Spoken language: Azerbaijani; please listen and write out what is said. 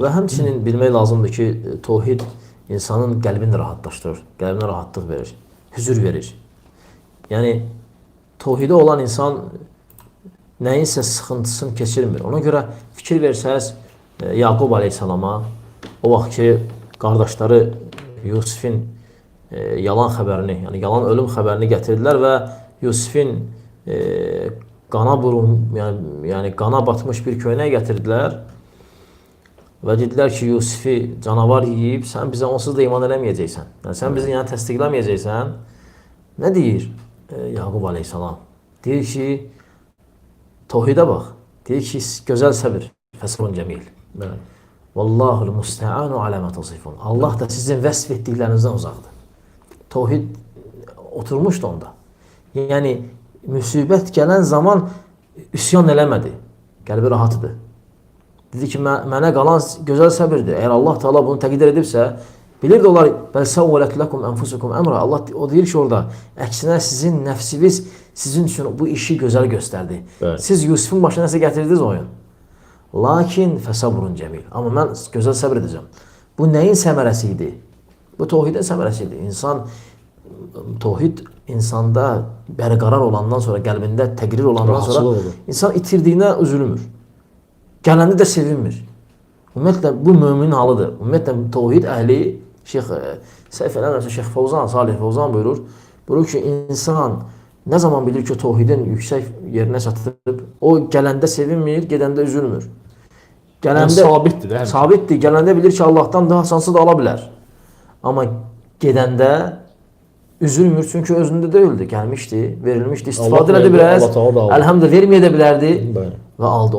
Və həmçinin bilmək lazımdır ki, tövhid insanın qəlbini rahatlaşdırır, qəlbinə rahatlıq verir, hüzur verir. Yəni, tövhidi olan insan nəyinsə sıxıntısını keçirmir. Ona görə fikir versəz, Yaqub aleyhissalama, o vaxt ki, qardaşları Yusifin yalan xəbərini, yəni yalan ölüm xəbərini gətirdilər və Yusifin qana yəni qana batmış bir köynək gətirdilər və dedilər ki, Yusifi canavar yiyib, sən bizə onsuz da iman eləməyəcəksən. Yəni, sən bizi yəni təsdiqləməyəcəksən. Nə deyir Yaqub aleyhissalam? Deyir ki, tövhidə bax. Deyir ki, gözəl səbir. Fəsrun cəmil. Vallahul musta'anu alə mə tasifun. Allah da sizin vəsf etdiklərinizdən uzaqdır. Tövhid oturmuşdu onda. Yəni, müsibət gələn zaman üsyan eləmədi. Qəlbi rahatıdır. Dedi ki, mənə qalan gözəl səbirdir. Əgər Allah Teala bunu təqdir edibsə, bilirdi onlar, bəl səvvələt ləkum ənfusukum əmrə. Allah o deyir ki, orada, əksinə sizin nəfsiniz sizin üçün bu işi gözəl göstərdi. Evet. Siz Yusufun başına nəsə gətirdiniz oyun. Lakin fəsabrun cəmil. Amma mən gözəl səbir edəcəm. Bu nəyin səmərəsi idi? Bu tövhidin səmərəsi idi. Tövhid insanda bərqərar olandan sonra, qəlbində təqrir olandan sonra insan itirdiyinə üzülmür. Gələndə də sevinmir. Ümumiyyətlə, bu müminin halıdır. Ümumiyyətlə, tövhid əhli, səhv eləmirəmsə, Şeyx Fovzan, Salih Fovzan buyurur ki, insan nə zaman bilir ki, tövhidin yüksək yerinə çatıb, o gələndə sevinmir, gedəndə üzülmür. Gələndə sabitdir. Gələndə bilir ki, Allahdan daha hasansı da ala bilər. Amma gedəndə üzülmür, çünki özündə deyildi. Gəlmişdi, verilmişdi, istifadə edə biraz. Əlhamdə verməyə də bilərdi və aldı.